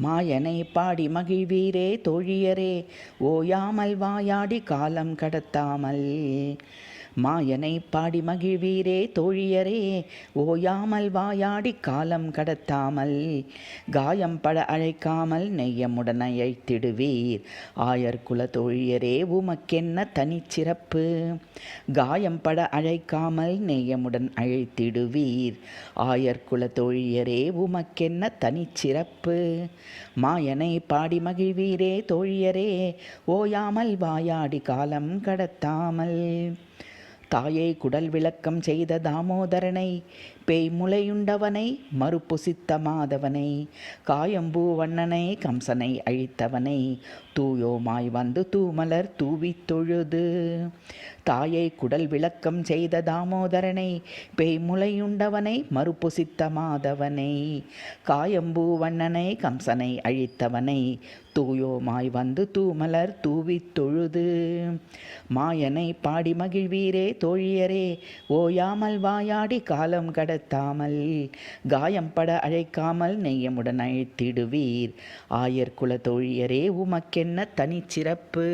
மாயனை பாடி மகிழ்வீரே தோழியரே, ஓயாமல் வாயாடி காலம் கடத்தாமல். மாயனை பாடி மகிழ்வீரே தோழியரே, ஓயாமல் வாயாடி காலம் கடத்தாமல். காயம் பட அழைக்காமல் நெய்யமுடன் அழைத்திடுவீர், ஆயர்குல தோழியரே உமக்கென்ன தனிச்சிறப்பு. காயம் பட அழைக்காமல் நெய்யமுடன் அழைத்திடுவீர், ஆயர்குல தோழியரே உமக்கென்ன தனிச்சிறப்பு. மாயனை பாடி மகிழ்வீரே தோழியரே, ஓயாமல் வாயாடி காலம் கடத்தாமல். தாயை குடல் விளக்கம் செய்த தாமோதரனை, பேய் முளையுண்டவனை மறுபுசித்த மாதவனை, காயம்பூ வண்ணனை கம்சனை அழித்தவனை, தூயோமாய் வந்து தூமலர் தூவித் தொழுது. தாயை குடல் விளக்கம் செய்த தாமோதரனை, பேய் முளையுண்டவனை மறுபுசித்த மாதவனை, காயம்பூ வண்ணனை கம்சனை அழித்தவனை, தூயோமாய் வந்து தூமலர் தூவித் தொழுது. மாயனை பாடி மகிழ்வீரே தோழியரே, ஓயாமல் வாயாடி காலம் கடத்தாமல். காயம் பட அழைக்காமல் நெய்யமுடன் அழைத்திடுவீர், ஆயர்குல தோழியரே உமக்கென்ன தனிச்சிறப்பு.